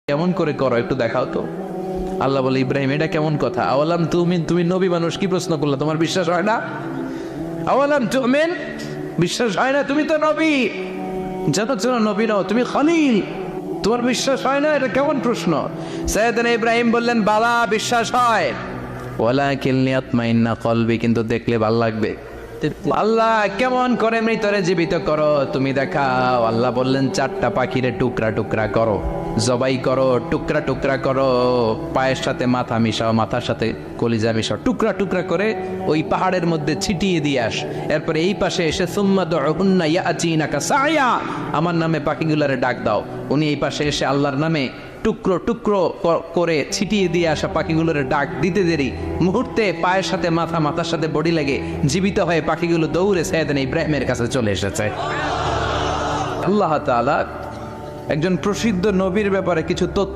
কেমন করে করো একটু দেখাও তো। আল্লাহ বলে, ইব্রাহিম এটা কেমন কথা? আওয়ালাম তুমিন, তুমি নবী মানুষ, কি প্রশ্ন করলে? তোমার বিশ্বাস হয় না? আওয়ালাম তুমিন, বিশ্বাস হয় না? তুমি তো নবী, জানো নবী নও, তুমি খলিল, তোমার বিশ্বাস হয় না? এটা কেমন প্রশ্ন? সাইয়েদনা ইব্রাহিম বললেন, বালা, বিশ্বাস হয়, ওয়ালাকিন লিয়াতমাইন্না কলবি, কিন্তু দেখলে ভাল লাগবে। আল্লাহ কেমন করে মৃতরে জীবিত করো তুমি দেখাও। আল্লাহ বললেন, 4টা পাখিরে টুকরা টুকরা করো, জবাই করো, টুকরা টুকরা করো, পায়ের সাথে মাথা মিশাও, মাথার সাথে কলিজা মিশাও, টুকরা টুকরা করে ওই পাহাড়ের মধ্যে ছিটিয়ে দিয়ে আস। এরপরে এই পাশে এসে সুম্মা দুউহুন্না ইয়াতিনাকা সায়া, আমার নামে পাখিগুলারে ডাক দাও। উনি এই পাশে এসে আল্লাহর নামে টুকরো টুকরো করে ছিটিয়ে দিয়ে আসা পাখিগুলোর ডাক দিতে দেরি মুহূর্তে পায়ের সাথে মাথা, মাথার সাথে বডি লাগে জীবিত হয়ে পাখিগুলো দৌড়ে সাইয়েদনা ইব্রাহিমের কাছে চলে এসেছে। আল্লাহ তাআলা একজন প্রসিদ্ধ নবীর ব্যাপারে কিছু তথ্য